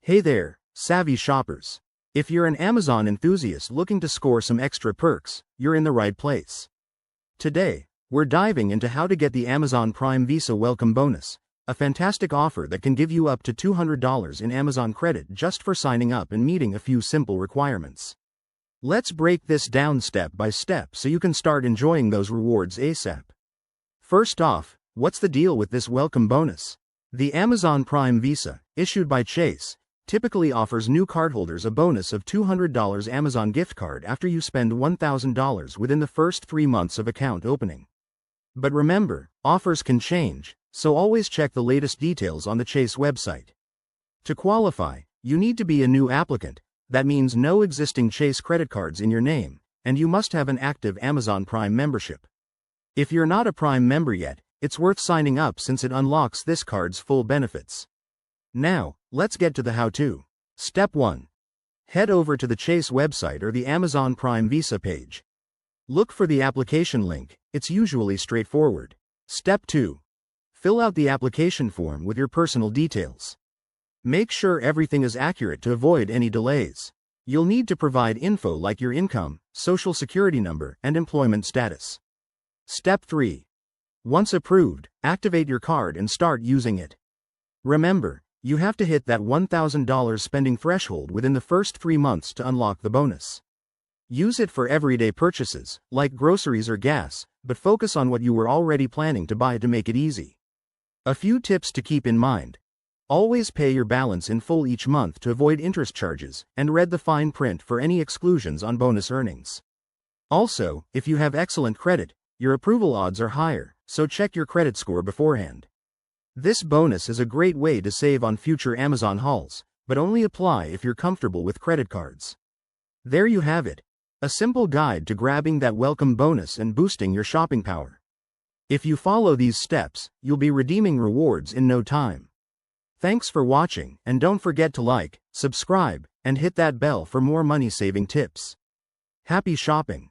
Hey there, savvy shoppers. If you're an Amazon enthusiast looking to score some extra perks, you're in the right place. Today, we're diving into how to get the Amazon Prime Visa Welcome Bonus, a fantastic offer that can give you up to $200 in Amazon credit just for signing up and meeting a few simple requirements. Let's break this down step by step so you can start enjoying those rewards ASAP. First off, what's the deal with this welcome bonus? The Amazon Prime Visa, issued by Chase, typically offers new cardholders a bonus of $200 Amazon gift card after you spend $1,000 within the first 3 months of account opening. But remember, offers can change, so always check the latest details on the Chase website. To qualify, you need to be a new applicant. That means no existing Chase credit cards in your name, and you must have an active Amazon Prime membership. If you're not a Prime member yet, it's worth signing up since it unlocks this card's full benefits. Now, let's get to the how-to. Step 1. Head over to the Chase website or the Amazon Prime Visa page. Look for the application link, it's usually straightforward. Step 2. Fill out the application form with your personal details. Make sure everything is accurate to avoid any delays. You'll need to provide info like your income, social security number, and employment status. Step 3. Once approved, activate your card and start using it. Remember, you have to hit that $1,000 spending threshold within the first 3 months to unlock the bonus. Use it for everyday purchases, like groceries or gas, but focus on what you were already planning to buy to make it easy. A few tips to keep in mind. Always pay your balance in full each month to avoid interest charges, and read the fine print for any exclusions on bonus earnings. Also, if you have excellent credit, your approval odds are higher, so check your credit score beforehand. This bonus is a great way to save on future Amazon hauls, but only apply if you're comfortable with credit cards. There you have it, a simple guide to grabbing that welcome bonus and boosting your shopping power. If you follow these steps, you'll be redeeming rewards in no time. Thanks for watching, and don't forget to like, subscribe, and hit that bell for more money-saving tips. Happy shopping!